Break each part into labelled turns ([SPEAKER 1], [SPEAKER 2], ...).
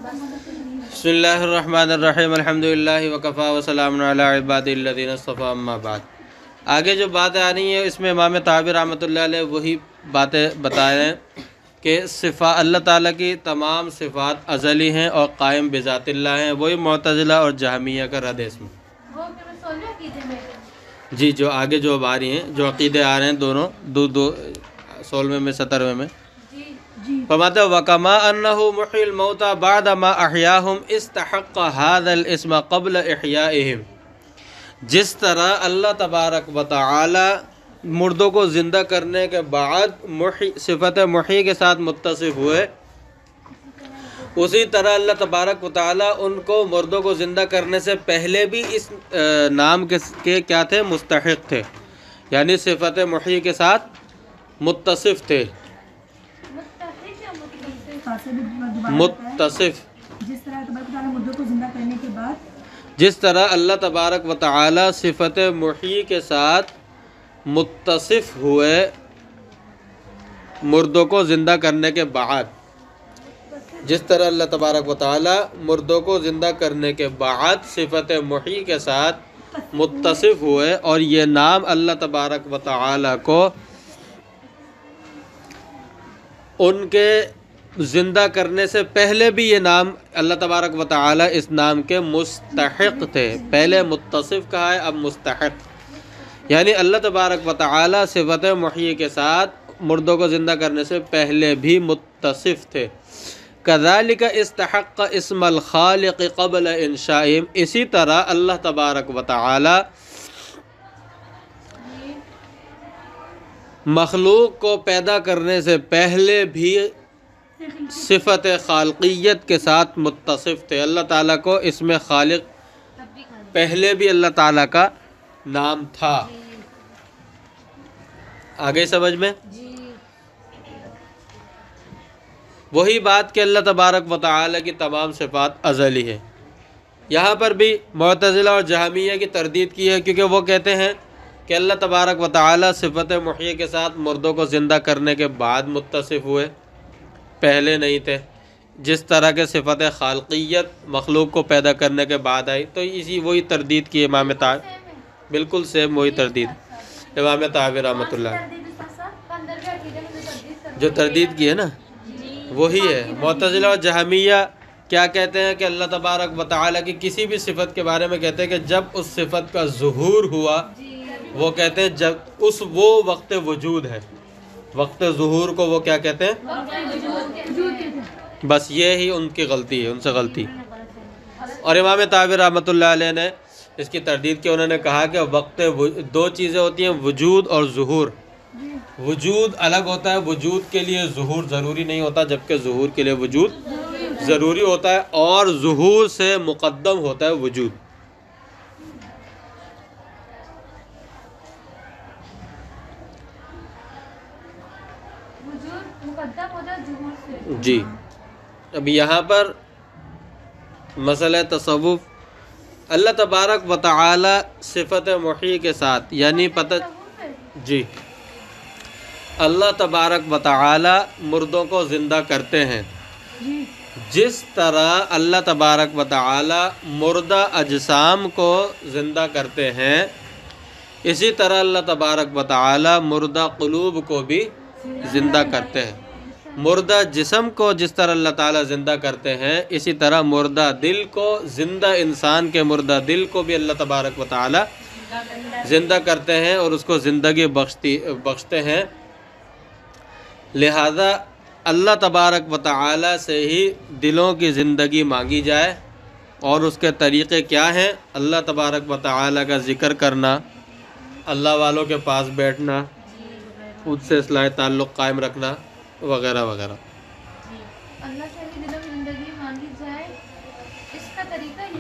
[SPEAKER 1] بسم اللہ الرحمن الرحیم الحمدللہ وکفا وسلام علی عباد الذین اصطفیٰ اما بعد۔ آگے جو باتیں آ رہی ہیں اس میں امام طحاوی رحمۃ اللہ علیہ وہی باتیں بتا رہے ہیں کہ اللہ تعالیٰ کی تمام صفات ازلی ہیں اور قائم بذات اللہ ہیں۔ وہی معتزلہ اور جہمیہ کا رد ہے اس میں۔ جی جو آگے جو اب آ رہی ہیں جو عقیدے آ رہے ہیں دونوں دو 16ویں میں 17ویں میں فرماتے ہیں وَكَمَا أَنَّهُ مُحْيِي الْمَوْتَى بَعْدَ مَا أَحْيَاهُمْ اسْتَحَقَّ هَذَا الْإِسْمَ قَبْلَ إِحْيَائِهِمْ، جس طرح اللہ تبارک و تعالی مردوں کو زندہ کرنے کے بعد صفت محی کے ساتھ متصف ہوئے، اسی طرح اللہ تبارک و تعالی ان کو مردوں کو زندہ کرنے سے پہلے بھی اس نام کے کیا تھے؟ مستحق تھے، یعنی صفت محی کے ساتھ متصف تھے۔ متصف جس طرح اللہ تبارک و تعالی صفت محی کے ساتھ متصف ہوئے مردوں کو زندہ کرنے کے بعد، جس طرح اللہ تبارک و تعالی مردوں کو زندہ کرنے کے بعد صفت محی کے ساتھ متصف ہوئے، اور یہ نام اللہ تبارک و تعالی کو ان کے زندہ کرنے سے پہلے بھی یہ نام اللہ تبارک و تعالی اس نام کے مستحق تھے۔ پہلے متصف کہا ہے، اب مستحق، یعنی اللہ تبارک و تعالی صفت محی کے ساتھ مردوں کو زندہ کرنے سے پہلے بھی متصف تھے۔ کذالک استحق اسم الخالق قبل انشائهم، اسی طرح اللہ تبارک و تعالی مخلوق کو پیدا کرنے سے پہلے بھی صفت خالقیت کے ساتھ متصف تھے۔ اللہ تعالیٰ کو اس میں خالق پہلے بھی اللہ تعالیٰ کا نام تھا۔ آگے سمجھ میں؟ وہی بات کہ اللہ تبارک و تعالیٰ کی تمام صفات ازلی ہے۔ یہاں پر بھی معتزلہ اور جہمیہ کی تردید کی ہے، کیونکہ وہ کہتے ہیں کہ اللہ تبارک و تعالیٰ صفت محی کے ساتھ مردوں کو زندہ کرنے کے بعد متصف ہوئے، پہلے نہیں تھے، جس طرح کے صفت خالقیت مخلوق کو پیدا کرنے کے بعد آئی۔ تو اسی وہی تردید کی امام طحاوی، بالکل سیم وہی تردید امام طحاوی رحمۃ اللہ جو تردید کی ہے نا وہی ہے۔ معتزلہ اور جہمیہ کیا کہتے ہیں کہ اللہ تبارک و تعالیٰ کی کسی بھی صفت کے بارے میں کہتے ہیں کہ جب اس صفت کا ظہور ہوا، وہ کہتے ہیں جب وہ وقت وجود ہے، وقت ظہور کو وہ کیا کہتے ہیں؟ بس یہ ہی ان کی غلطی ہے، ان سے غلطی۔ اور امام طحاوی رحمۃ اللہ علیہ نے اس کی تردید کی، انہوں نے کہا کہ وقت دو چیزیں ہوتی ہیں، وجود اور ظہور۔ وجود الگ ہوتا ہے، وجود کے لیے ظہور ضروری نہیں ہوتا، جبکہ ظہور کے لیے وجود ضروری ہوتا ہے، اور ظہور سے مقدم ہوتا ہے وجود۔ جی اب یہاں پر مسئلہ تصوف، اللہ تبارک و تعالی صفت محی کے ساتھ، یعنی جی اللہ تبارک و تعالی مردوں کو زندہ کرتے ہیں، جس طرح اللہ تبارک و تعالی مردہ اجسام کو زندہ کرتے ہیں، اسی طرح اللہ تبارک و تعالی مردہ قلوب کو بھی زندہ کرتے ہیں۔ مردہ جسم کو جس طرح اللہ تعالیٰ زندہ کرتے ہیں، اسی طرح مردہ دل کو، زندہ انسان کے مردہ دل کو بھی اللہ تبارک و تعالیٰ زندہ کرتے ہیں اور اس کو زندگی بخشتے ہیں۔ لہذا اللہ تبارک و تعالیٰ سے ہی دلوں کی زندگی مانگی جائے، اور اس کے طریقے کیا ہیں؟ اللہ تبارک و تعالیٰ کا ذکر کرنا، اللہ والوں کے پاس بیٹھنا، خود سے اصلاح تعلق قائم رکھنا، وغیرہ وغیرہ۔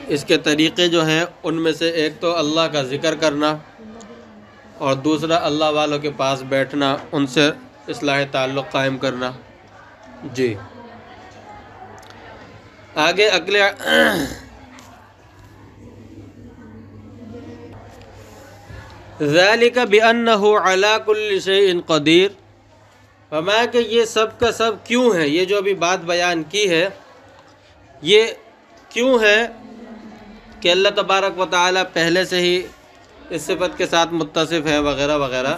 [SPEAKER 1] اس کے طریقے جو ہیں ان میں سے ایک تو اللہ کا ذکر کرنا، اور دوسرا اللہ والوں کے پاس بیٹھنا، ان سے اصلاح تعلق قائم کرنا۔ جی آگے اگلے ذَلِكَ بِأَنَّهُ عَلَى كُلِّ شَيْءٍ قَدِيرٌ، فرمایا کہ یہ سب کا سب کیوں ہے، یہ جو ابھی بات بیان کی ہے یہ کیوں ہے کہ اللہ تبارک و تعالی پہلے سے ہی اس صفت کے ساتھ متصف ہے وغیرہ وغیرہ؟
[SPEAKER 2] یہ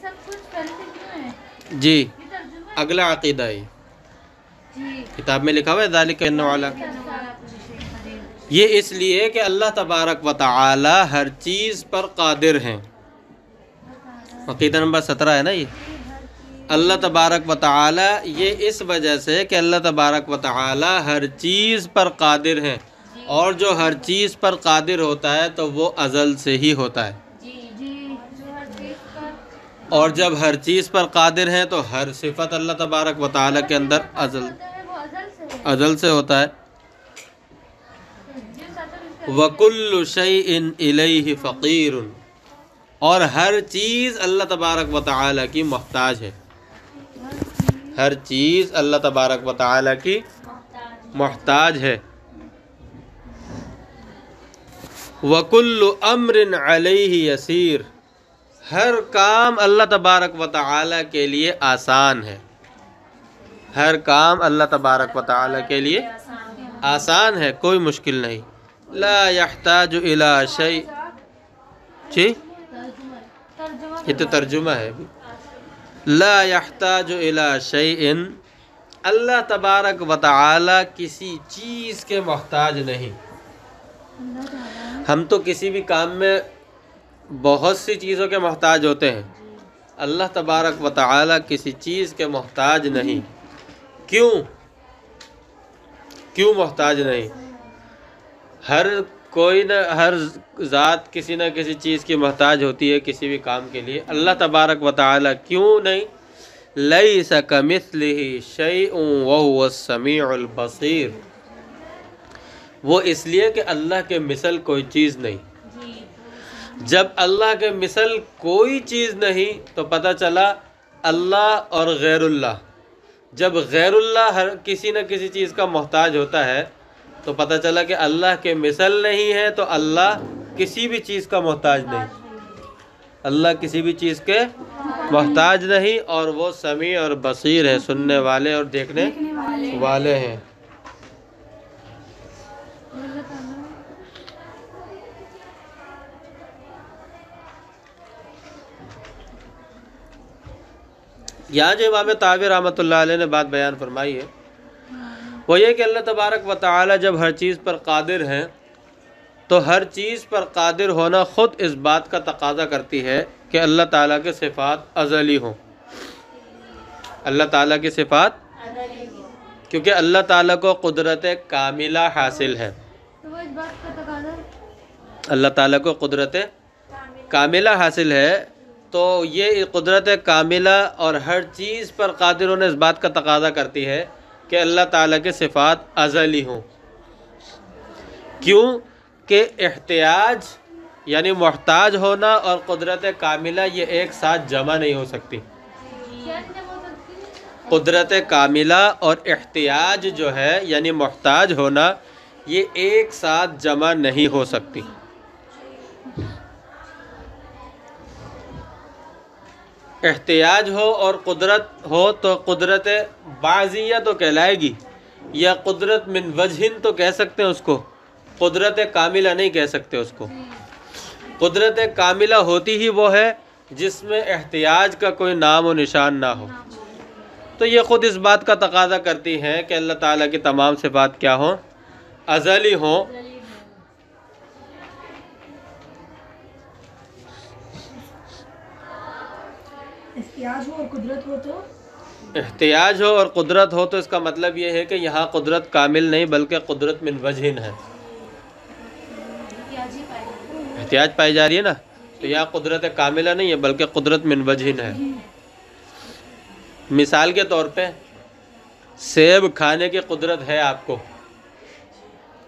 [SPEAKER 2] سب کچھ پہلے سے کیوں ہے؟
[SPEAKER 1] جی
[SPEAKER 2] یہ ترجمہ ہے؟
[SPEAKER 1] اگلا عقیدہ ہے،
[SPEAKER 2] جی
[SPEAKER 1] کتاب میں لکھا ہوا ہے ذالک ان والا، یہ اس لیے کہ اللہ تبارک و تعالی ہر چیز پر قادر ہیں۔ عقیدہ نمبر 17 ہے نا یہ، اللہ تبارک و تعالی، یہ اس وجہ سے کہ اللہ تبارک و تعالی ہر چیز پر قادر ہیں، اور جو ہر چیز پر قادر ہوتا ہے تو وہ ازل سے ہی ہوتا ہے،
[SPEAKER 2] جی جو ہر چیز پر
[SPEAKER 1] اور جب ہر چیز پر قادر ہیں تو ہر صفت اللہ تبارک و تعالی کے اندر ازل
[SPEAKER 2] ہوتا ہے وہ ازل سے ہے۔
[SPEAKER 1] ازل سے ہوتا ہے۔
[SPEAKER 2] جس اثر اس کا
[SPEAKER 1] وَكُلُّ شَيْءٍ إِلَيْهِ فَقِيرٌ، اور ہر چیز اللہ تبارک و تعالی کی محتاج ہے، ہر چیز اللہ تبارک و تعالی کی محتاج ہے۔ وَكُلُّ أَمْرٍ عَلَيْهِ يَسِيرٌ، ہر کام اللہ تبارک و تعالی کے لیے آسان ہے، ہر کام اللہ تبارک و تعالی کے لیے آسان ہے، کوئی مشکل نہیں۔ لا يحتاج إلى شيء، جی
[SPEAKER 2] ترجمہ
[SPEAKER 1] یہ تو ترجمہ ہے ابھی۔ لا يحتاج إلى شيء، اللہ تبارک و تعالی کسی چیز کے محتاج نہیں۔
[SPEAKER 2] اللہ تعالیٰ
[SPEAKER 1] ہم تو کسی بھی کام میں بہت سی چیزوں کے محتاج ہوتے ہیں، اللہ تبارک و تعالی کسی چیز کے محتاج نہیں۔ کیوں محتاج نہیں؟ ہر ذات کسی نہ کسی چیز کی محتاج ہوتی ہے کسی بھی کام کے لیے، اللہ تبارک و تعالی کیوں نہیں؟ لیس کمثلہ شیء وہو السمیع البصیر، وہ اس لیے کہ اللہ کے مثل کوئی چیز نہیں۔ جب اللہ کے مثل کوئی چیز نہیں تو پتہ چلا اللہ اور غیر اللہ، جب غیر اللہ ہر کسی نہ کسی چیز کا محتاج ہوتا ہے تو پتہ چلا کہ اللہ کے مثل نہیں ہے، تو اللہ کسی بھی چیز کا محتاج نہیں، اللہ کسی بھی چیز کے محتاج نہیں، اور وہ سمیع اور بصیر ہے، سننے والے اور دیکھنے والے ہیں۔
[SPEAKER 2] اللہ تعالیٰ
[SPEAKER 1] یہاں جو امام طحاوی رحمۃ اللہ علیہ نے بات بیان فرمائی ہے وہ یہ کہ اللہ تبارک و تعالی جب ہر چیز پر قادر ہیں تو ہر چیز پر قادر ہونا خود اس بات کا تقاضا کرتی ہے کہ اللہ تعالیٰ کے صفات ازلی ہوں، اللہ تعالیٰ کی صفات، کیونکہ اللہ تعالیٰ کو قدرت کاملہ حاصل ہے،
[SPEAKER 2] تو وہ اس بات کا تقاضا
[SPEAKER 1] اللہ تعالیٰ کو قدرت کاملہ حاصل ہے، تو یہ قدرت کاملہ اور ہر چیز پر قادر ہونا اس بات کا تقاضا کرتی ہے کہ اللہ تعالیٰ کے صفات ازلی ہوں۔ کیوں کہ احتیاج یعنی محتاج ہونا اور قدرت کاملہ یہ ایک ساتھ جمع نہیں ہو سکتی۔
[SPEAKER 2] کیا نہیں ہو سکتی؟
[SPEAKER 1] قدرت کاملہ اور احتیاج جو ہے یعنی محتاج ہونا یہ ایک ساتھ جمع نہیں ہو سکتی۔ احتیاج ہو اور قدرت ہو تو قدرت بعضیہ تو کہلائے گی، یا قدرت من وجہن تو کہہ سکتے ہیں اس کو، قدرت کاملہ نہیں کہہ سکتے اس کو۔ قدرت کاملہ ہوتی ہی وہ ہے جس میں احتیاج کا کوئی نام و نشان نہ ہو، تو یہ خود اس بات کا تقاضا کرتی ہیں کہ اللہ تعالیٰ کی تمام صفات کیا ہوں؟ ازلی ہوں۔
[SPEAKER 2] احتیاج ہو اور قدرت ہو تو
[SPEAKER 1] احتیاج ہو اور قدرت ہو تو اس کا مطلب یہ ہے کہ یہاں قدرت کامل نہیں بلکہ قدرت من وجہن ہے، احتیاج پائی جا رہی ہے نا، تو یہاں قدرت کاملہ نہیں ہے بلکہ قدرت من وجہن ہے۔ مثال کے طور پہ سیب کھانے کی قدرت ہے آپ کو،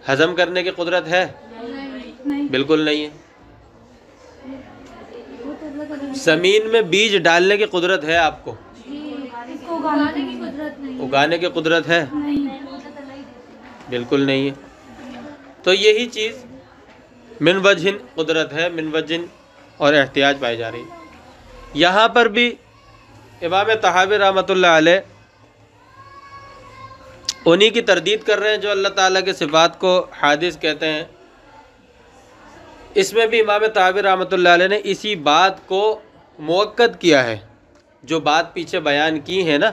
[SPEAKER 1] ہضم کرنے کی قدرت ہے؟
[SPEAKER 2] نہیں،
[SPEAKER 1] بالکل نہیں ہے۔
[SPEAKER 2] وہ تو اللہ تعالیٰ
[SPEAKER 1] زمین میں بیج ڈالنے کی قدرت ہے آپ کو،
[SPEAKER 2] اس کو اگانے کی قدرت نہیں
[SPEAKER 1] اگانے کی قدرت ہے؟ بالکل نہیں ہے۔ تو یہی چیز من وجہن قدرت ہے، من وجہن اور احتیاج پائی جا رہی ہے۔ یہاں پر بھی امام طحاوی رحمۃ اللہ علیہ انہی کی تردید کر رہے ہیں جو اللہ تعالیٰ کے صفات کو حادث کہتے ہیں۔ اس میں بھی امام طحاوی رحمۃ اللہ علیہ نے اسی بات کو مؤکد کیا ہے، جو بات پیچھے بیان کی ہے نا،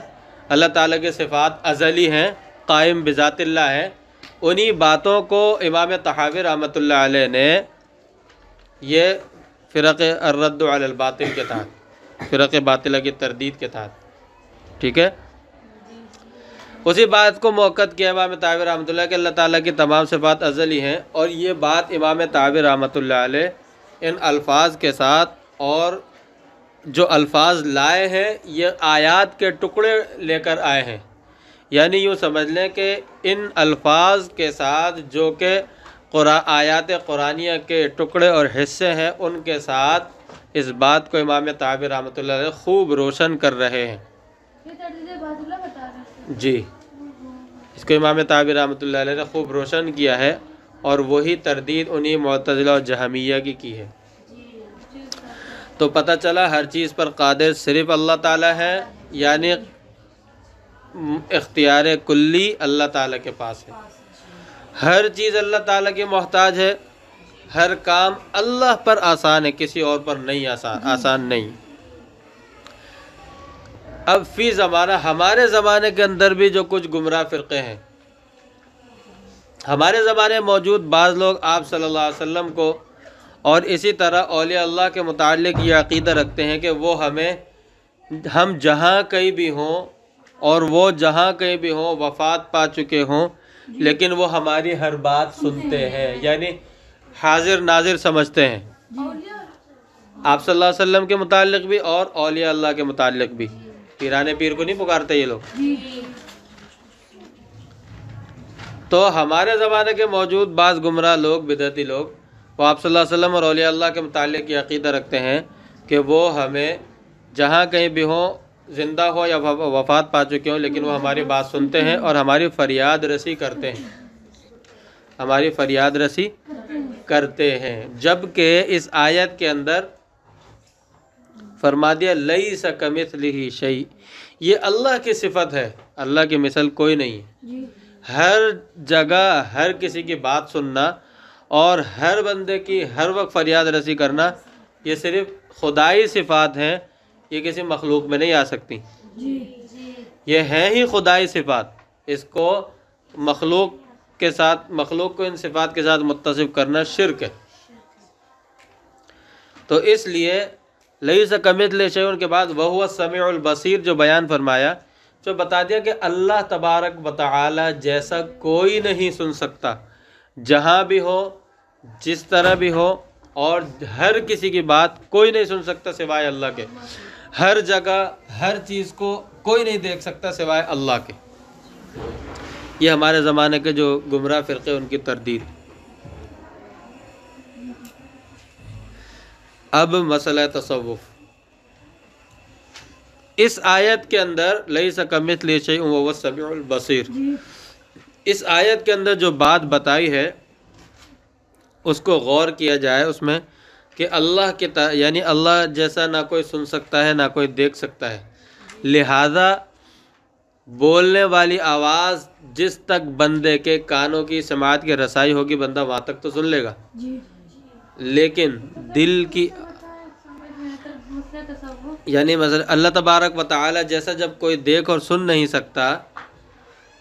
[SPEAKER 1] اللہ تعالیٰ کے صفات ازلی ہیں، قائم بذات اللہ ہے، انہی باتوں کو امام طحاوی رحمۃ اللہ علیہ نے یہ فرق الرد علی الباطل کے تحت، فرق باطلہ کی تردید کے تحت، ٹھیک ہے، اسی بات کو مؤکد کیا امام طحاوی رحمۃ اللہ کہ اللہ تعالیٰ کی تمام صفات ازلی ہیں، اور یہ بات امام طحاوی رحمۃ اللہ علیہ ان الفاظ کے ساتھ، اور جو الفاظ لائے ہیں یہ آیات کے ٹکڑے لے کر آئے ہیں، یعنی یوں سمجھ لیں کہ ان الفاظ کے ساتھ جو کہ آیات قرآنیہ کے ٹکڑے اور حصے ہیں، ان کے ساتھ اس بات کو امام طحاوی رحمۃ اللہ علیہ خوب روشن کر رہے ہیں۔
[SPEAKER 2] یہ تردید باطلہ بتا رہے ہیں۔
[SPEAKER 1] جی، اس کو امام طحاوی رحمۃ اللہ علیہ نے خوب روشن کیا ہے، اور وہی تردید انہی معتزلہ اور جہمیہ کی ہے۔ تو پتہ چلا ہر چیز پر قادر صرف اللہ تعالیٰ ہے، یعنی اختیار کلی اللہ تعالیٰ کے پاس ہے، ہر چیز اللہ تعالیٰ کی محتاج ہے، ہر کام اللہ پر آسان ہے، کسی اور پر نہیں آسان نہیں۔ اب فی زمانہ، ہمارے زمانے کے اندر بھی جو کچھ گمراہ فرقے ہیں، ہمارے زمانے میں موجود بعض لوگ آپ صلی اللہ علیہ وسلم کو اور اسی طرح اولیاء اللہ کے متعلق یہ عقیدہ رکھتے ہیں کہ وہ ہم جہاں کہیں بھی ہوں، اور وہ جہاں کہیں بھی ہوں وفات پا چکے ہوں، لیکن وہ ہماری ہر بات سنتے ہیں، یعنی حاضر ناظر سمجھتے ہیں، آپ صلی اللہ علیہ وسلم کے متعلق بھی اور اولیاء اللہ کے متعلق بھی۔ پیرانے پیر کو نہیں پکارتے یہ لوگ۔ تو ہمارے زمانے کے موجود بعض گمراہ لوگ، بدعتی لوگ، وہ آپ صلی اللہ علیہ وسلم اور اولیاء اللہ کے متعلق یہ عقیدہ رکھتے ہیں کہ وہ ہمیں جہاں کہیں بھی ہوں، زندہ ہو یا وفات پا چکے ہوں، لیکن وہ ہماری بات سنتے ہیں اور ہماری فریاد رسی کرتے ہیں، ہماری فریاد رسی کرتے ہیں، جبکہ اس آیت کے اندر فرما دیا لیس کمثلہ شیء، یہ اللہ کی صفت ہے، اللہ کی مثل کوئی نہیں ہے۔ ہر جگہ ہر کسی کی بات سننا اور ہر بندے کی ہر وقت فریاد رسی کرنا، یہ صرف خدائی صفات ہیں، یہ کسی مخلوق میں نہیں آ سکتی، یہ ہیں ہی خدائی صفات، اس کو مخلوق کو ان صفات کے ساتھ متصف کرنا شرک ہے۔ تو اس لیے لیس کمثلہ شیء کے بعد وہو السمیع البصیر جو بیان فرمایا، جو بتا دیا کہ اللہ تبارک و تعالی جیسا کوئی نہیں سن سکتا، جہاں بھی ہو، جس طرح بھی ہو، اور ہر کسی کی بات کوئی نہیں سن سکتا سوائے اللہ کے، ہر جگہ ہر چیز کو کوئی نہیں دیکھ سکتا سوائے اللہ کے۔ یہ ہمارے زمانے کے جو گمراہ فرقے ان کی تردید۔ اب مسئلہ تصوف، اس آیت کے اندر لیس کمثلہ شیء وہو السمیع البصیر، اس آیت کے اندر جو بات بتائی ہے اس کو غور کیا جائے، اس میں کہ اللہ کے یعنی اللہ جیسا نہ کوئی سن سکتا ہے نہ کوئی دیکھ سکتا ہے، لہذا بولنے والی آواز جس تک بندے کے کانوں کی سماعت کی رسائی ہوگی بندہ وہاں تک تو سن لے گا، لیکن دل کی یعنی مثلا اللہ تبارک و تعالی جیسا جب کوئی دیکھ اور سن نہیں سکتا،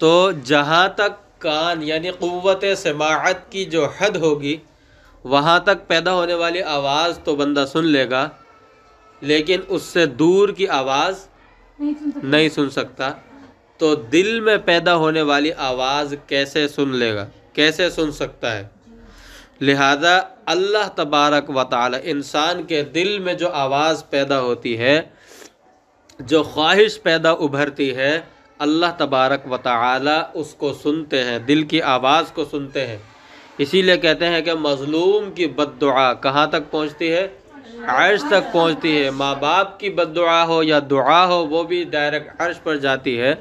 [SPEAKER 1] تو جہاں تک کان یعنی قوت سماعت کی جو حد ہوگی وہاں تک پیدا ہونے والی آواز تو بندہ سن لے گا، لیکن اس سے دور کی آواز نہیں سن سکتا۔ تو دل میں پیدا ہونے والی آواز کیسے سن لے گا، کیسے سن سکتا ہے؟ لہذا اللہ تبارک و تعالی انسان کے دل میں جو آواز پیدا ہوتی ہے، جو خواہش پیدا ابھرتی ہے، اللہ تبارک و تعالی اس کو سنتے ہیں، دل کی آواز کو سنتے ہیں۔ اسی لیے کہتے ہیں کہ مظلوم کی بد دعا کہاں تک پہنچتی ہے؟ عرش تک پہنچتی ہے۔ ماں باپ کی بد دعا ہو یا دعا ہو وہ بھی ڈائریکٹ عرش پر جاتی ہے۔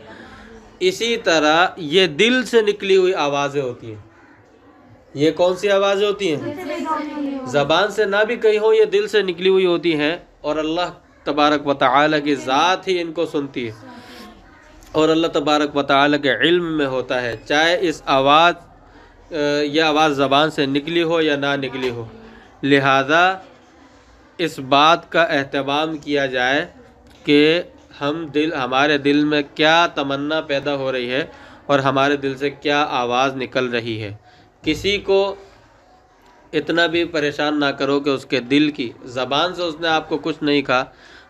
[SPEAKER 1] اسی طرح یہ دل سے نکلی ہوئی آوازیں ہوتی ہیں۔ یہ کون سی آوازیں ہوتی ہیں؟ زبان سے نہ بھی کہی ہو، یہ دل سے نکلی ہوئی ہوتی ہیں، اور اللہ تبارک و تعالی کی ذات ہی ان کو سنتی ہے۔ اور اللہ تبارک و تعالیٰ کے علم میں ہوتا ہے، چاہے اس آواز یہ آواز زبان سے نکلی ہو یا نہ نکلی ہو۔ لہذا اس بات کا اہتمام کیا جائے کہ ہمارے دل میں کیا تمنا پیدا ہو رہی ہے اور ہمارے دل سے کیا آواز نکل رہی ہے۔ کسی کو اتنا بھی پریشان نہ کرو کہ اس کے دل کی زبان سے اس نے آپ کو کچھ نہیں کہا،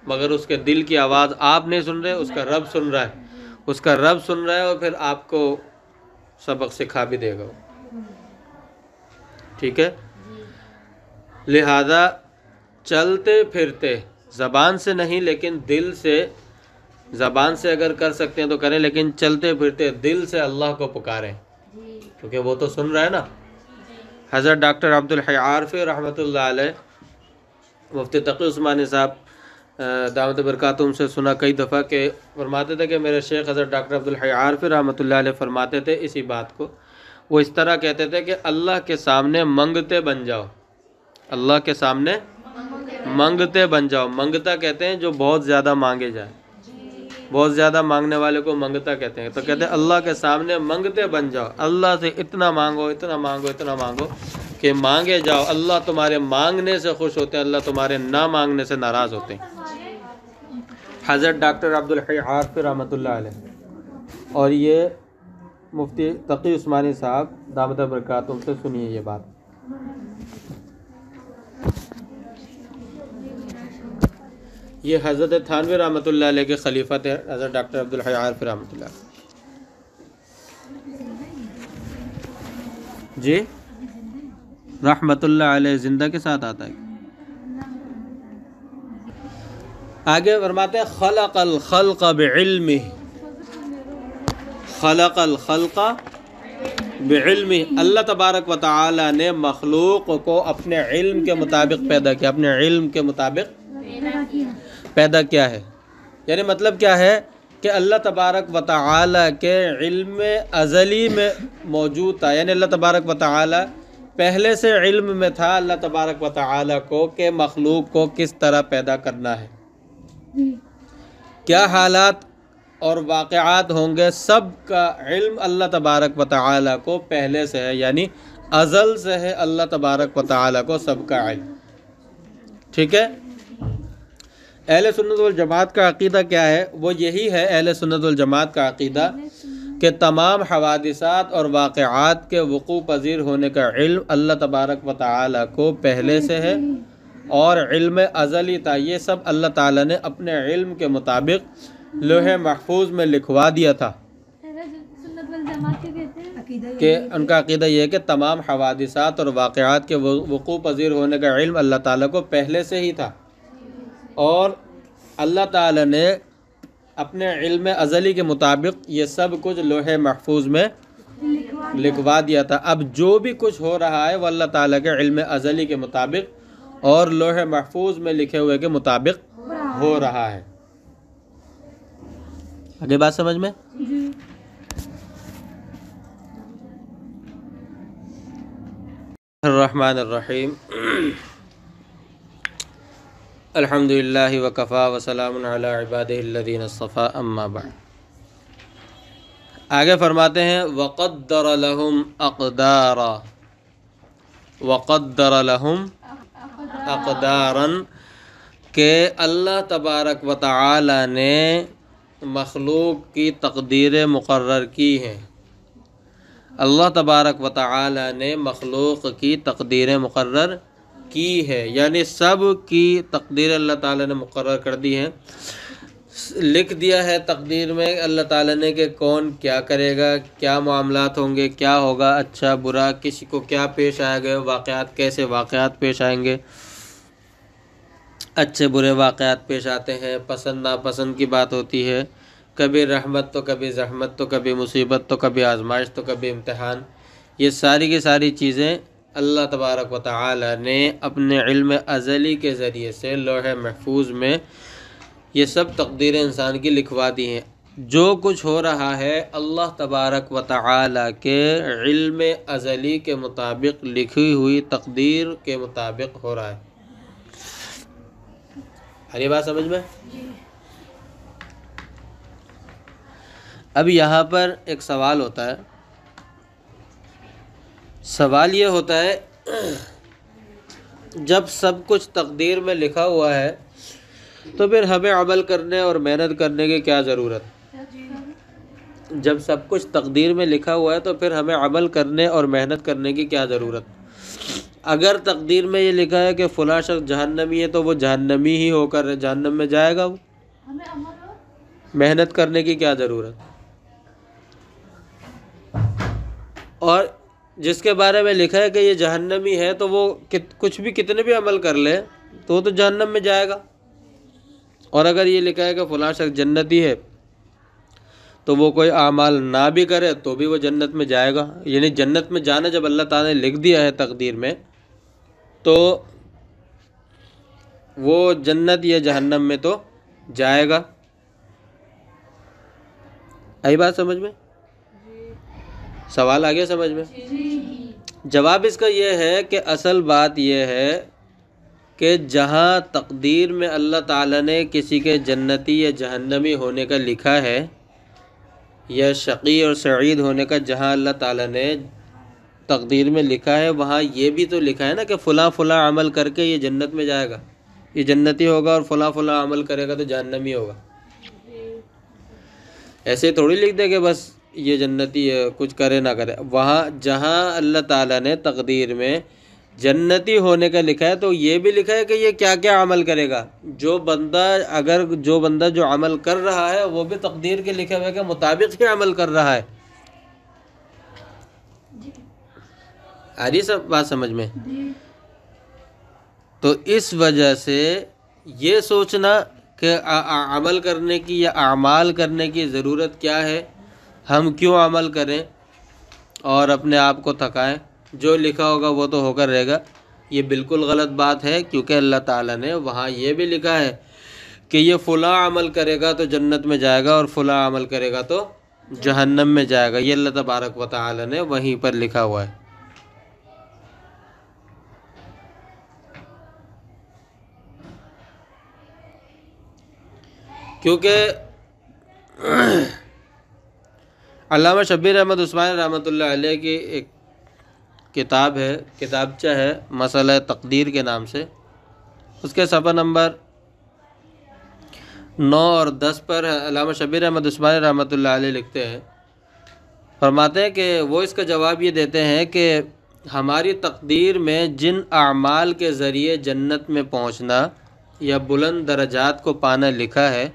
[SPEAKER 1] مگر اس کے دل کی آواز آپ نہیں سن رہے، اس کا رب سن رہا ہے، اس کا رب سن رہا ہے، اور پھر آپ کو سبق سکھا بھی دے گا۔ ٹھیک ہے، لہذا چلتے پھرتے زبان سے نہیں لیکن دل سے، زبان سے اگر کر سکتے ہیں تو کریں، لیکن چلتے پھرتے دل سے اللہ کو پکاریں، کیونکہ وہ تو سن رہا ہے نا۔ حضرت ڈاکٹر عبد الحی عارفی رحمۃ اللہ علیہ، مفتی تقی عثمانی صاحب دعوت برکاتہم سے سنا کئی دفعہ کہ فرماتے تھے کہ میرے شیخ حضرت ڈاکٹر عبد الحی عارفی رحمۃ اللہ علیہ فرماتے تھے اسی بات کو، وہ اس طرح کہتے تھے کہ اللہ کے سامنے منگتے بن جاؤ، اللہ کے سامنے منگتے بن جاؤ۔ منگتا کہتے ہیں جو بہت زیادہ مانگے جائے، بہت زیادہ مانگنے والے کو منگتا کہتے ہیں۔ تو کہتے ہیں اللہ کے سامنے منگتے بن جاؤ، اللہ سے اتنا مانگو، اتنا مانگو، اتنا مانگو کہ مانگے جاؤ۔ اللہ تمہارے مانگنے سے خوش ہوتے ہیں، اللہ تمہارے نہ مانگنے سے ناراض ہوتے ہیں۔ حضرت ڈاکٹر عبد الحی عارفی رحمۃ اللہ علیہ، اور یہ مفتی تقی عثمانی صاحب دامت برکاتہم سے سنیے یہ بات۔ یہ حضرت تھانوی رحمۃ اللہ علیہ کے خلیفہ تھے، حضرت ڈاکٹر عبد الحی عارفی رحمۃ اللہ علیہ۔ جی رحمۃ اللہ علیہ زندہ کے ساتھ آتا ہے۔ آگے فرماتے ہیں خلق الخلق بعلمہ، خلق الخلق بعلمہ، اللہ تبارک و تعالی نے مخلوق کو اپنے علم کے مطابق پیدا کیا، اپنے علم کے مطابق پیدا کیا ہے۔ یعنی مطلب کیا ہے کہ اللہ تبارک و تعالی کے علم ازلی میں موجود تھا، یعنی اللہ تبارک و تعالی پہلے سے علم میں تھا اللہ تبارک و تعالی کو کہ مخلوق کو کس طرح پیدا کرنا ہے، کیا حالات اور واقعات ہوں گے، سب کا علم اللہ تبارک و تعالی کو پہلے سے ہے، یعنی ازل سے ہے اللہ تبارک و تعالی کو سب کا علم۔ ٹھیک ہے، اہل سنت والجماعت کا عقیدہ کیا ہے؟ وہ یہی ہے اہل سنت والجماعت کا عقیدہ کہ تمام حوادثات اور واقعات کے وقوع پذیر ہونے کا علم اللہ تبارک و تعالی کو پہلے سے ہے اور علم ازلی تھا۔ یہ سب اللہ تعالی نے اپنے علم کے مطابق لوح محفوظ میں لکھوا دیا تھا۔ کہ ان کا عقیدہ یہ ہے کہ تمام حوادثات اور واقعات کے وقوع پذیر ہونے کا علم اللہ تعالیٰ کو پہلے سے ہی تھا، اور اللہ تعالیٰ نے اپنے علم ازلی کے مطابق یہ سب کچھ لوح محفوظ میں لکھوا دیا تھا۔ اب جو بھی کچھ ہو رہا ہے وہ اللہ تعالیٰ کے علم ازلی کے مطابق اور لوح محفوظ میں لکھے ہوئے کے مطابق ہو رہا ہے۔ آگے بات سمجھ میں؟ الرحمن الرحیم، الحمدللہ وکفا وسلام علی عبادہ الذین اصطفیٰ، اما بعد۔ آگے فرماتے ہیں وقدر لهم اقدارا، وقدر لهم اقدارا، کہ اللہ تبارک و تعالی نے مخلوق کی تقدیریں مقرر کی ہیں۔ اللہ تبارک و تعالی نے مخلوق کی تقدیریں مقرر کی ہے، یعنی سب کی تقدیر اللہ تعالی نے مقرر کر دی ہیں، لکھ دیا ہے تقدیر میں اللہ تعالی نے کہ کون کیا کرے گا، کیا معاملات ہوں گے، کیا ہوگا، اچھا برا، کسی کو کیا پیش آئے گا، واقعات کیسے واقعات پیش آئیں گے، اچھے برے واقعات پیش آتے ہیں، پسند ناپسند کی بات ہوتی ہے، کبھی رحمت تو کبھی زحمت تو کبھی مصیبت تو کبھی آزمائش تو کبھی امتحان، یہ ساری کی ساری چیزیں اللہ تبارک و تعالی نے اپنے علم ازلی کے ذریعے سے لوح محفوظ میں یہ سب تقدیر انسان کی لکھوا دی ہیں۔ جو کچھ ہو رہا ہے اللہ تبارک و تعالی کے علم ازلی کے مطابق لکھی ہوئی تقدیر کے مطابق ہو رہا ہے۔ یہ بات سمجھ میں؟ اب یہاں پر ایک سوال ہوتا ہے، سوال یہ ہوتا ہے جب سب کچھ تقدیر میں لکھا ہوا ہے تو پھر ہمیں عمل کرنے اور محنت کرنے کی کیا ضرورت؟ جب سب کچھ تقدیر میں لکھا ہوا ہے تو پھر ہمیں عمل کرنے اور محنت کرنے کی کیا ضرورت؟ اگر تقدیر میں یہ لکھا ہے کہ فلاں شخص جہنمی ہے تو وہ جہنمی ہی ہو کر جہنم میں جائے گا، وہ
[SPEAKER 2] ہمیں عمل اور
[SPEAKER 1] محنت کرنے کی کیا ضرورت؟ اور جس کے بارے میں لکھا ہے کہ یہ جہنمی ہے تو وہ کچھ بھی کتنے بھی عمل کر لے تو وہ تو جہنم میں جائے گا، اور اگر یہ لکھا ہے کہ فلاں شخص جنتی ہے تو وہ کوئی اعمال نہ بھی کرے تو بھی وہ جنت میں جائے گا۔ یعنی جنت میں جانا جب اللہ تعالیٰ نے لکھ دیا ہے تقدیر میں تو وہ جنت یا جہنم میں تو جائے گا۔ آئی بات سمجھ میں؟ سوال آگے سمجھ میں؟ جواب اس کا یہ ہے کہ اصل بات یہ ہے کہ جہاں تقدیر میں اللہ تعالیٰ نے کسی کے جنتی یا جہنمی ہونے کا لکھا ہے یا شقی اور سعید ہونے کا جہاں اللہ تعالیٰ نے تقدیر میں لکھا ہے وہاں یہ بھی تو لکھا ہے نا کہ فلاں فلاں عمل کر کے یہ جنت میں جائے گا، یہ جنتی ہوگا، اور فلاں فلاں عمل کرے گا تو جہنمی ہوگا۔ ایسے تھوڑی لکھ دے کہ بس یہ جنتی ہے کچھ کرے نہ کرے، وہاں جہاں اللہ تعالیٰ نے تقدیر میں جنتی ہونے کا لکھا ہے تو یہ بھی لکھا ہے کہ یہ کیا کیا عمل کرے گا۔ جو بندہ جو عمل کر رہا ہے وہ بھی تقدیر کے لکھے ہوئے کے مطابق ہی عمل کر رہا ہے۔ آ رہی سب بات سمجھ میں؟ تو اس وجہ سے یہ سوچنا کہ عمل کرنے کی یا اعمال کرنے کی ضرورت کیا ہے، ہم کیوں عمل کریں اور اپنے آپ کو تھکائیں، جو لکھا ہوگا وہ تو ہو کر رہے گا، یہ بالکل غلط بات ہے، کیونکہ اللہ تعالیٰ نے وہاں یہ بھی لکھا ہے کہ یہ فلاں عمل کرے گا تو جنت میں جائے گا اور فلاں عمل کرے گا تو جہنم میں جائے گا۔ یہ اللہ تبارک و تعالیٰ نے وہیں پر لکھا ہوا ہے۔ کیونکہ علامہ شبیر احمد عثمانی رحمۃ اللہ علیہ کی ایک کتاب ہے، کتابچہ ہے مسئلہ تقدیر کے نام سے، اس کے صفحہ نمبر 9 اور 10 پر علامہ شبیر احمد عثمانی رحمۃ اللہ علیہ لکھتے ہیں، فرماتے ہیں کہ وہ اس کا جواب یہ دیتے ہیں کہ ہماری تقدیر میں جن اعمال کے ذریعے جنت میں پہنچنا یا بلند درجات کو پانا لکھا ہے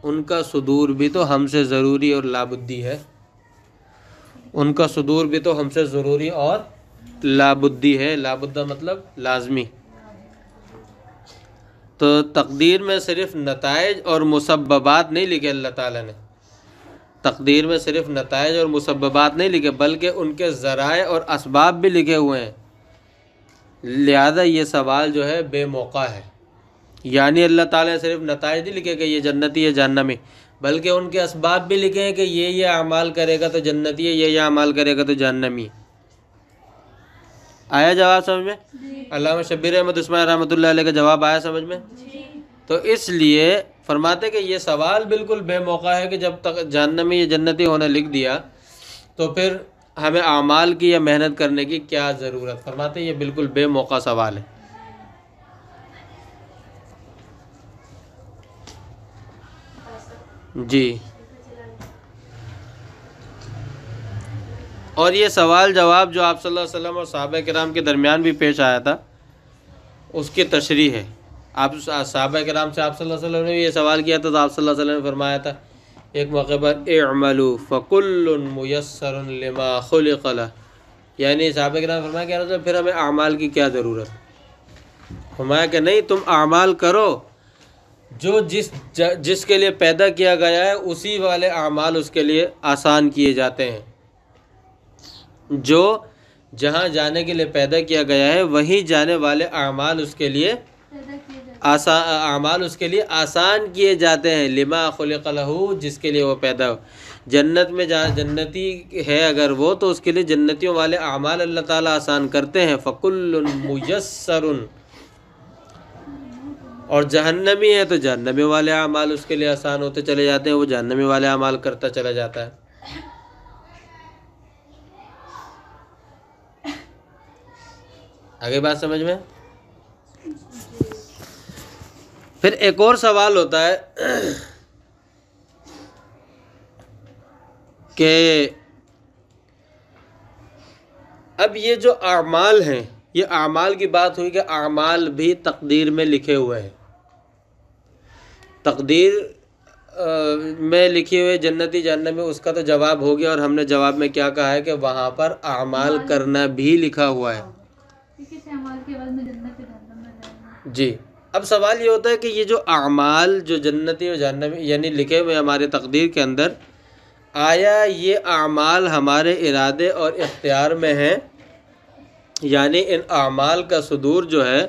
[SPEAKER 1] ان کا صدور بھی تو ہم سے ضروری اور لابدی ہے، ان کا صدور بھی تو ہم سے ضروری اور لابدی ہے۔ لابدہ مطلب لازمی۔ تو تقدیر میں صرف نتائج اور مسببات نہیں لکھے اللہ تعالیٰ نے، تقدیر میں صرف نتائج اور مسببات نہیں لکھے بلکہ ان کے ذرائع اور اسباب بھی لکھے ہوئے ہیں، لہذا یہ سوال جو ہے بے موقع ہے۔ یعنی اللہ تعالیٰ نے صرف نتائج نہیں لکھے کہ یہ جنتی ہے جہنمی، بلکہ ان کے اسباب بھی لکھے ہیں کہ یہ اعمال کرے گا تو جنتی ہے، یہ اعمال کرے گا تو جہنمی ہے۔ آیا جواب سمجھ میں؟ علامہ شبیر احمد عثمانی رحمۃ اللہ علیہ کا جواب آیا سمجھ میں؟ تو اس لیے فرماتے کہ یہ سوال بالکل بے موقع ہے کہ جب تک جہنمی یا جنتی ہونا لکھ دیا تو پھر ہمیں اعمال کی یا محنت کرنے کی کیا ضرورت؟ فرماتے یہ بالکل بے موقع سوال ہے۔ جی، اور یہ سوال جواب جو آپ صلی اللہ علیہ وسلم اور صحابہ کرام کے درمیان بھی پیش آیا تھا اس کی تشریح ہے۔ آپ صحابہ کرام سے آپ صلی اللہ علیہ وسلم نے یہ سوال کیا تھا تو آپ صلی اللہ علیہ وسلم نے فرمایا تھا ایک موقع پر اعملوا فکل میسر لما خلق لہ، یعنی صحابہ کرام نے فرمایا کہ رسول پھر ہمیں اعمال کی کیا ضرورت؟ فرمایا کہ نہیں، تم اعمال کرو، جو جس کے لیے پیدا کیا گیا ہے اسی والے اعمال اس کے لیے آسان کیے جاتے ہیں، جو جہاں جانے کے لیے پیدا کیا گیا ہے وہیں جانے والے اعمال اس کے لیے آسان کیے جاتے ہیں۔ لما خلق لہ، جس کے لیے وہ پیدا ہو۔ جنت میں جنتی ہے اگر وہ تو اس کے لیے جنتیوں والے اعمال اللہ تعالیٰ آسان کرتے ہیں۔ فکل میسر، اور جہنمی ہے تو جہنمی والے اعمال اس کے لیے آسان ہوتے چلے جاتے ہیں، وہ جہنمی والے اعمال کرتا چلا جاتا ہے۔ آگے بات سمجھ میں؟ پھر ایک اور سوال ہوتا ہے کہ اب یہ جو اعمال ہیں، یہ اعمال کی بات ہوئی کہ اعمال بھی تقدیر میں لکھے ہوئے ہیں۔ تقدیر میں لکھے ہوئے جنتی جہنمی، اس کا تو جواب ہو گیا، اور ہم نے جواب میں کیا کہا ہے کہ وہاں پر اعمال کرنا بھی لکھا ہوا ہے۔ جی، اب سوال یہ ہوتا ہے کہ یہ جو اعمال جو جنتی و جہنمی یعنی لکھے ہوئے ہمارے تقدیر کے اندر، آیا یہ اعمال ہمارے ارادے اور اختیار میں ہیں؟ یعنی ان اعمال کا صدور جو ہے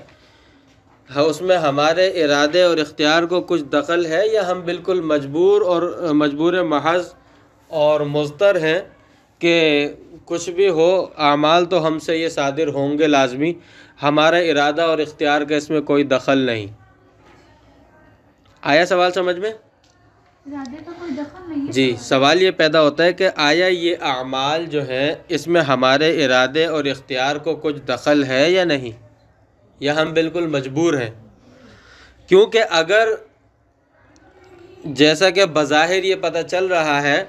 [SPEAKER 1] اس میں ہمارے ارادے اور اختیار کو کچھ دخل ہے، یا ہم بالکل مجبور محض اور مضطر ہیں کہ کچھ بھی ہو اعمال تو ہم سے یہ صادر ہوں گے لازمی، ہمارا ارادہ اور اختیار کا اس میں کوئی دخل نہیں؟ آیا سوال سمجھ میں؟
[SPEAKER 2] ارادے کا کوئی دخل نہیں ہے۔
[SPEAKER 1] جی، سوال یہ پیدا ہوتا ہے کہ آیا یہ اعمال جو ہیں اس میں ہمارے ارادے اور اختیار کو کچھ دخل ہے یا نہیں، یا ہم بالکل مجبور ہیں؟ کیونکہ اگر جیسا کہ بظاہر یہ پتہ چل رہا ہے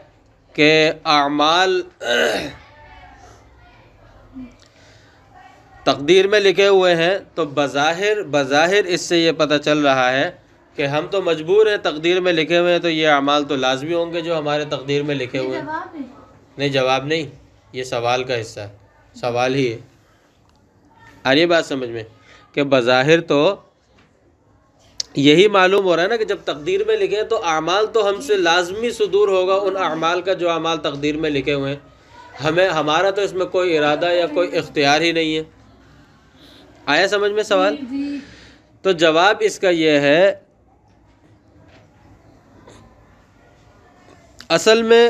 [SPEAKER 1] کہ اعمال تقدیر میں لکھے ہوئے ہیں، تو بظاہر اس سے یہ پتہ چل رہا ہے کہ ہم تو مجبور ہیں، تقدیر میں لکھے ہوئے ہیں تو یہ اعمال تو لازمی ہوں گے جو ہمارے تقدیر میں لکھے ہوئے ہیں۔ نہیں، جواب نہیں، یہ سوال کا حصہ ہے، سوال ہی ہے۔ آ رہی ہے بات سمجھ میں کہ بظاہر تو یہی معلوم ہو رہا ہے نا کہ جب تقدیر میں لکھے ہیں تو اعمال تو ہم سے لازمی صدور ہوگا ان اعمال کا جو اعمال تقدیر میں لکھے ہوئے ہیں، ہمارا تو اس میں کوئی ارادہ یا کوئی اختیار ہی نہیں ہے۔ آیا سمجھ میں سوال؟ تو جواب اس کا یہ ہے، اصل میں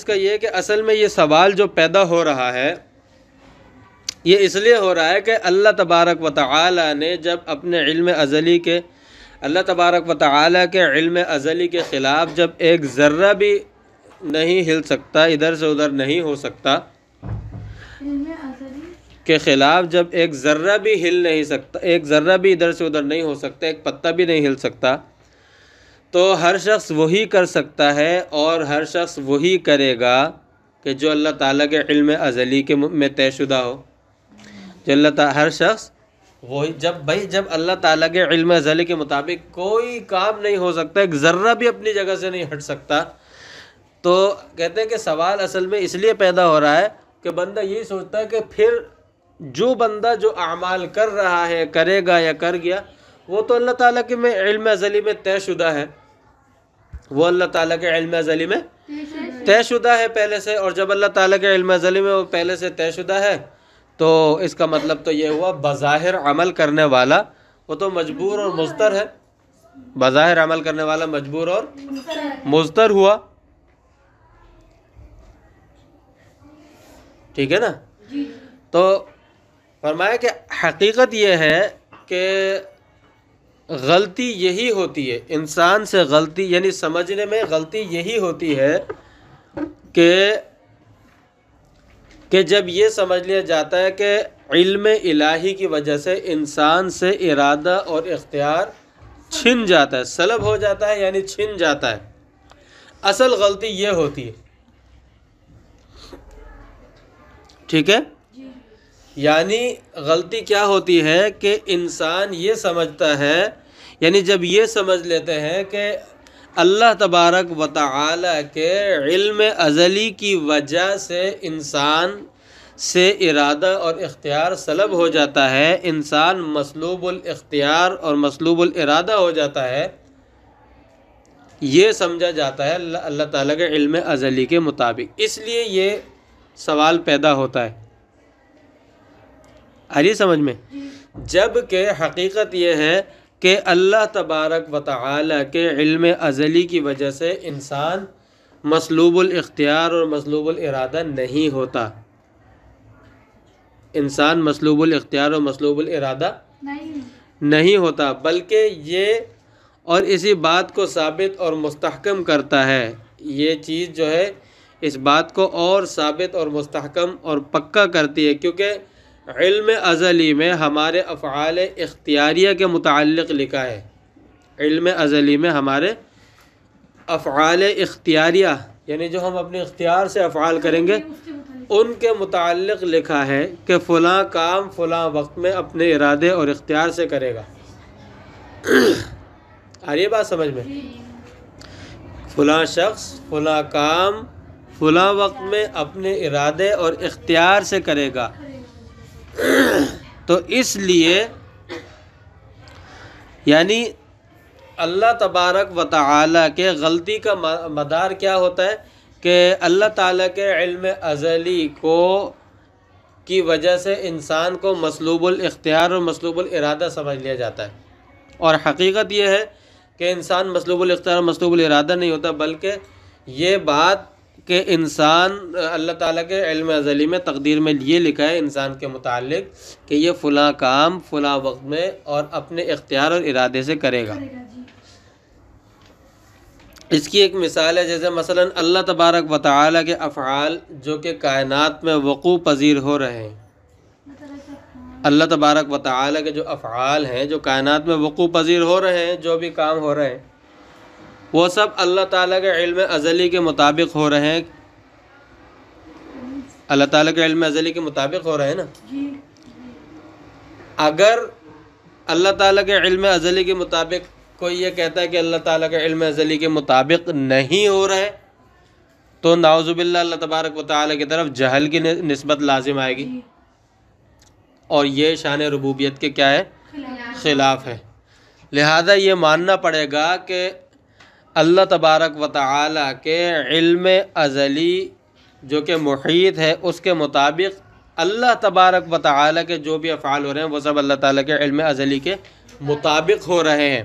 [SPEAKER 1] کہ اصل میں یہ سوال جو پیدا ہو رہا ہے یہ اس لیے ہو رہا ہے کہ اللہ تبارک و تعالی نے جب اپنے علم ازلی کے علم ازلی کے خلاف جب ایک ذرہ بھی نہیں ہل سکتا، ادھر سے ادھر نہیں ہو سکتا، کے خلاف جب ایک ذرہ بھی ہل نہیں سکتا، ایک ذرہ بھی ادھر سے ادھر نہیں ہو سکتا، ایک پتہ بھی نہیں ہل سکتا، تو ہر شخص وہی کر سکتا ہے اور ہر شخص وہی کرے گا کہ جو اللہ تعالیٰ کے علم ازلی کے میں طے شدہ ہو۔ ہر شخص وہی جب اللہ تعالیٰ کے علم ازلی کے مطابق کوئی کام نہیں ہو سکتا، ایک ذرہ بھی اپنی جگہ سے نہیں ہٹ سکتا، تو کہتے ہیں کہ سوال اصل میں اس لیے پیدا ہو رہا ہے کہ بندہ یہی سوچتا ہے کہ پھر جو بندہ جو اعمال کر رہا ہے، کرے گا یا کر گیا، وہ تو اللہ تعالیٰ کے میں علم ازلی میں طے شدہ ہے، وہ اللہ تعالیٰ کے علم ازلی میں طے شدہ ہے پہلے سے، اور جب اللہ تعالیٰ کے علم ازلی میں وہ پہلے سے طے شدہ ہے تو اس کا مطلب تو یہ ہوا بظاہر عمل کرنے والا وہ تو مجبور اور مضطر ہے، بظاہر عمل کرنے والا مجبور اور مضطر ہوا۔ ٹھیک ہے نا؟ تو فرمایا کہ حقیقت یہ ہے کہ غلطی یہی ہوتی ہے انسان سے، غلطی یعنی سمجھنے میں غلطی یہی ہوتی ہے کہ جب یہ سمجھ لیا جاتا ہے کہ علم الہی کی وجہ سے انسان سے ارادہ اور اختیار چھن جاتا ہے، سلب ہو جاتا ہے، یعنی چھن جاتا ہے۔ اصل غلطی یہ ہوتی ہے، ٹھیک ہے؟ یعنی غلطی کیا ہوتی ہے کہ انسان یہ سمجھتا ہے، یعنی جب یہ سمجھ لیتے ہیں کہ اللہ تبارک و تعالی کے علم ازلی کی وجہ سے انسان سے ارادہ اور اختیار سلب ہو جاتا ہے، انسان مسلوب الاختیار اور مسلوب الارادہ ہو جاتا ہے، یہ سمجھا جاتا ہے اللہ تعالیٰ کے علم ازلی کے مطابق، اس لیے یہ سوال پیدا ہوتا ہے۔ آ رہی سمجھ میں؟ جب کہ حقیقت یہ ہے کہ اللہ تبارک و تعالی کے علم ازلی کی وجہ سے انسان مسلوب الاختیار اور مسلوب الارادہ نہیں ہوتا، انسان مسلوب الاختیار اور مسلوب الارادہ نہیں ہوتا، بلکہ یہ اور اسی بات کو ثابت اور مستحکم کرتا ہے، یہ چیز جو ہے اس بات کو اور ثابت اور مستحکم اور پکا کرتی ہے، کیونکہ علم ازلی میں ہمارے افعال اختیاریہ کے متعلق لکھا ہے۔ علم ازلی میں ہمارے افعال اختیاریہ یعنی جو ہم اپنے اختیار سے افعال کریں گے ان کے متعلق لکھا ہے کہ فلاں کام فلاں وقت میں اپنے ارادے اور اختیار سے کرے گا۔ آ رہی ہے بات سمجھ میں؟ فلاں شخص فلاں کام فلاں وقت میں اپنے ارادے اور اختیار سے کرے گا۔ تو اس لیے یعنی اللہ تبارک و تعالیٰ کے غلطی کا مدار کیا ہوتا ہے کہ اللہ تعالیٰ کے علم ازلی کی وجہ سے انسان کو مسلوب الاختیار اور مسلوب الارادہ سمجھ لیا جاتا ہے، اور حقیقت یہ ہے کہ انسان مسلوب الاختیار اور مسلوب الارادہ نہیں ہوتا، بلکہ یہ بات کہ انسان اللہ تعالیٰ کے علم ازلی میں تقدیر میں یہ لکھا ہے انسان کے متعلق کہ یہ فلاں کام فلاں وقت میں اور اپنے اختیار اور ارادے سے کرے گا۔ اس کی ایک مثال ہے، جیسے مثلا اللہ تبارک و تعالیٰ کے افعال جو کہ کائنات میں وقوع پذیر ہو رہے ہیں، اللہ تبارک و تعالیٰ کے جو افعال ہیں جو کائنات میں وقوع پذیر ہو رہے ہیں، جو بھی کام ہو رہے ہیں وہ سب اللہ تعالیٰ کے علم ازلی کے مطابق ہو رہے ہیں۔ اللہ تعالیٰ کے علم ازلی کے مطابق ہو رہے ہیں نا۔ اگر اللہ تعالیٰ کے علم ازلی کے مطابق کوئی یہ کہتا ہے کہ اللہ تعالیٰ کے علم ازلی کے مطابق نہیں ہو رہا ہے تو نعوذ باللہ اللہ تبارک و تعالیٰ کی طرف جہل کی نسبت لازم آئے گی، اور یہ شان ربوبیت کے کیا ہے؟ خلاف ہے۔ لہذا یہ ماننا پڑے گا کہ اللہ تبارک و تعالیٰ کے علم ازلی جو کہ محیط ہے اس کے مطابق اللہ تبارک و تعالیٰ کے جو بھی افعال ہو رہے ہیں وہ سب اللہ تعالیٰ کے علم ازلی کے مطابق ہو رہے ہیں۔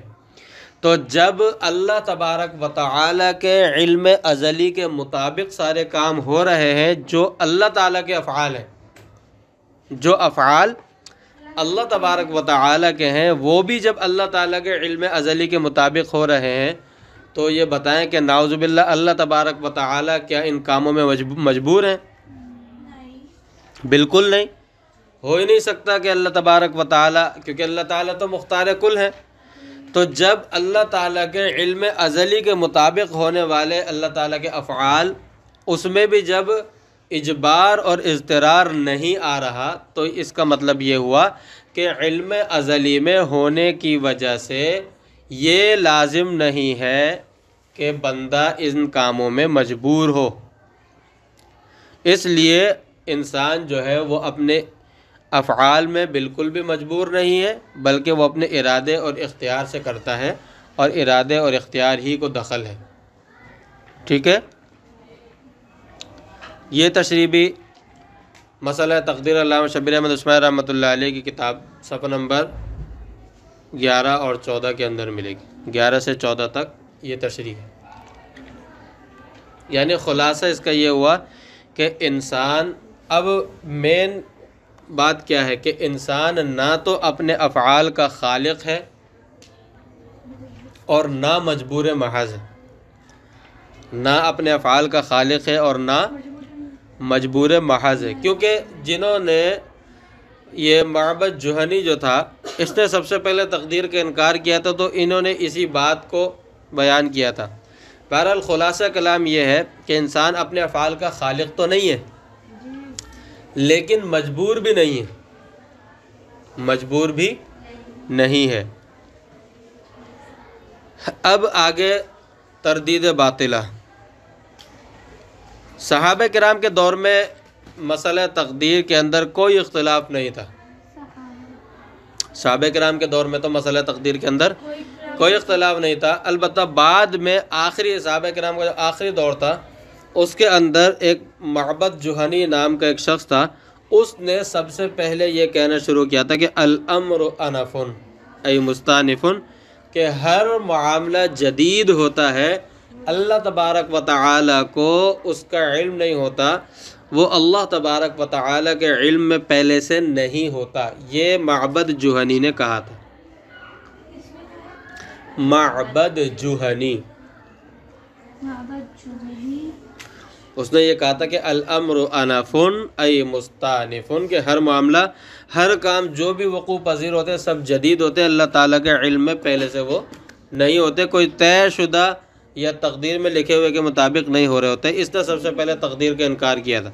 [SPEAKER 1] تو جب اللہ تبارک و تعالیٰ کے علم ازلی کے مطابق سارے کام ہو رہے ہیں جو اللہ تعالیٰ کے افعال ہیں، جو افعال اللہ تبارک و تعالیٰ کے ہیں وہ بھی جب اللہ تعالیٰ کے علم ازلی کے مطابق ہو رہے ہیں، تو یہ بتائیں کہ نعوذ باللہ اللہ تبارک و تعالیٰ کیا ان کاموں میں مجبور ہیں؟ بالکل نہیں، ہو ہی نہیں سکتا کہ اللہ تبارک و تعالیٰ، کیونکہ اللہ تعالیٰ تو مختار کل ہیں۔ تو جب اللہ تعالیٰ کے علم ازلی کے مطابق ہونے والے اللہ تعالیٰ کے افعال، اس میں بھی جب اجبار اور اضطرار نہیں آ رہا تو اس کا مطلب یہ ہوا کہ علم ازلی میں ہونے کی وجہ سے یہ لازم نہیں ہے کہ بندہ ان کاموں میں مجبور ہو۔ اس لیے انسان جو ہے وہ اپنے افعال میں بالکل بھی مجبور نہیں ہے، بلکہ وہ اپنے ارادے اور اختیار سے کرتا ہے، اور ارادے اور اختیار ہی کو دخل ہے۔ ٹھیک ہے، یہ تشریح بھی مسئلہ تقدیر علامہ شبیر احمد عثمانی رحمۃ اللہ علیہ کی کتاب صفحہ نمبر 11 اور 14 کے اندر ملے گی، 11 سے 14 تک یہ تشریح ہے۔ یعنی خلاصہ اس کا یہ ہوا کہ انسان، اب مین بات کیا ہے کہ انسان نہ تو اپنے افعال کا خالق ہے اور نہ مجبور محض ہے، نہ اپنے افعال کا خالق ہے اور نہ مجبور محض ہے، کیونکہ جنہوں نے یہ معبد جوہنی جو تھا اس نے سب سے پہلے تقدیر کا انکار کیا تھا، تو انہوں نے اسی بات کو بیان کیا تھا۔ بہرحال خلاصہ کلام یہ ہے کہ انسان اپنے افعال کا خالق تو نہیں ہے لیکن مجبور بھی نہیں ہے، مجبور بھی نہیں ہے۔ اب آگے تردید باطلہ۔ صحابہ کرام کے دور میں مسئلہ تقدیر کے اندر کوئی اختلاف نہیں تھا، صحابہ کرام کے دور میں تو مسئلہ تقدیر کے اندر کوئی اختلاف نہیں تھا، البتہ بعد میں آخری صحابہ کرام کا جو آخری دور تھا اس کے اندر ایک معبد جوہنی نام کا ایک شخص تھا، اس نے سب سے پہلے یہ کہنا شروع کیا تھا کہ الامر انفن ای مستانفن، کہ ہر معاملہ جدید ہوتا ہے، اللہ تبارک و تعالیٰ کو اس کا علم نہیں ہوتا، وہ اللہ تبارک و تعالیٰ کے علم میں پہلے سے نہیں ہوتا، یہ معبد جوہنی نے کہا تھا۔ معبد جوہنی،
[SPEAKER 2] معبد جوہنی،
[SPEAKER 1] اس نے یہ کہا تھا کہ الامر انفن ای مستانفن، کہ ہر معاملہ، ہر کام جو بھی وقوع پذیر ہوتے ہیں سب جدید ہوتے ہیں، اللہ تعالیٰ کے علم میں پہلے سے وہ نہیں ہوتے، کوئی طے شدہ یا تقدیر میں لکھے ہوئے کے مطابق نہیں ہو رہے ہوتے۔ اس نے سب سے پہلے تقدیر کا انکار کیا تھا۔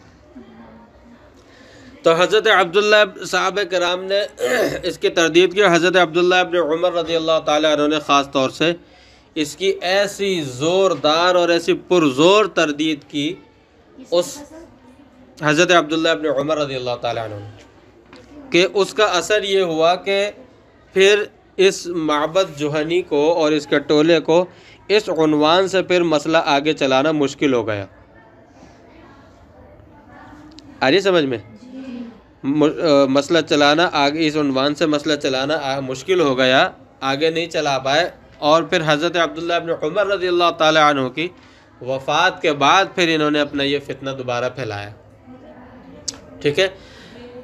[SPEAKER 1] تو حضرت عبداللہ صحابہ کرام نے اس کی تردید کی، حضرت عبداللہ ابن عمر رضی اللہ تعالیٰ عنہ نے خاص طور سے اس کی ایسی زوردار اور ایسی پرزور تردید کی، اس حضرت عبداللہ ابن عمر رضی اللہ تعالیٰ عنہ کہ اس کا اثر یہ ہوا کہ پھر اس معبد جوہنی کو اور اس کے ٹولے کو اس عنوان سے پھر مسئلہ آگے چلانا مشکل ہو گیا۔ آ رہی سمجھ میں؟ مسئلہ چلانا آگے، اس عنوان سے مسئلہ چلانا مشکل ہو گیا، آگے نہیں چلا پائے، اور پھر حضرت عبداللہ ابن عمر رضی اللہ تعالیٰ عنہ کی وفات کے بعد پھر انہوں نے اپنا یہ فتنہ دوبارہ پھیلایا۔ ٹھیک ہے،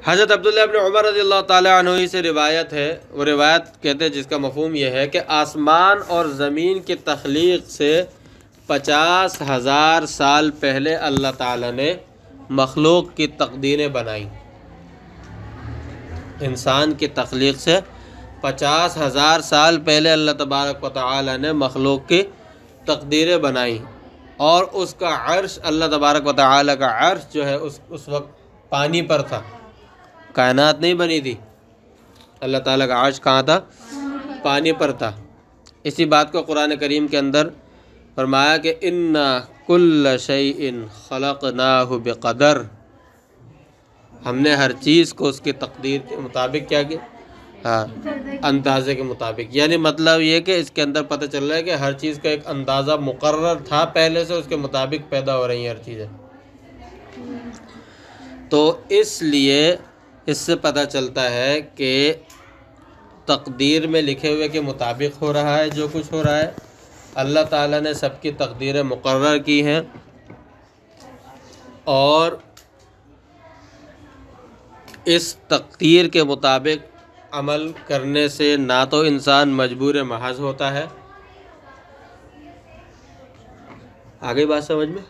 [SPEAKER 1] حضرت عبداللہ ابن عمر رضی اللہ تعالیٰ عنہ ہی سے روایت ہے، وہ روایت کہتے ہیں جس کا مفہوم یہ ہے کہ آسمان اور زمین کی تخلیق سے 50,000 سال پہلے اللہ تعالیٰ نے مخلوق کی تقدیریں بنائیں۔ انسان کی تخلیق سے 50,000 سال پہلے اللہ تبارک و تعالیٰ نے مخلوق کی تقدیریں بنائیں، اور اس کا عرش، اللہ تبارک و تعالیٰ کا عرش جو ہے اس وقت پانی پر تھا، کائنات نہیں بنی تھی، اللہ تعالیٰ کا عرش کہاں تھا؟ پانی پر تھا۔ اسی بات کو قرآن کریم کے اندر فرمایا کہ اِنَّا كُلَّ شَيْءٍ خَلَقْنَاهُ بِقَدَرٍ، ہم نے ہر چیز کو اس کی تقدیر کے مطابق کیا کیا؟ ہاں، اندازے کے مطابق، یعنی مطلب یہ کہ اس کے اندر پتہ چل رہا ہے کہ ہر چیز کا ایک اندازہ مقرر تھا پہلے سے، اس کے مطابق پیدا ہو رہی ہیں ہر چیزیں۔ تو اس لیے اس سے پتہ چلتا ہے کہ تقدیر میں لکھے ہوئے کے مطابق ہو رہا ہے جو کچھ ہو رہا ہے، اللہ تعالیٰ نے سب کی تقدیریں مقرر کی ہیں، اور اس تقدیر کے مطابق عمل کرنے سے نہ تو انسان مجبور محض ہوتا ہے، آگے بات سمجھ میں؟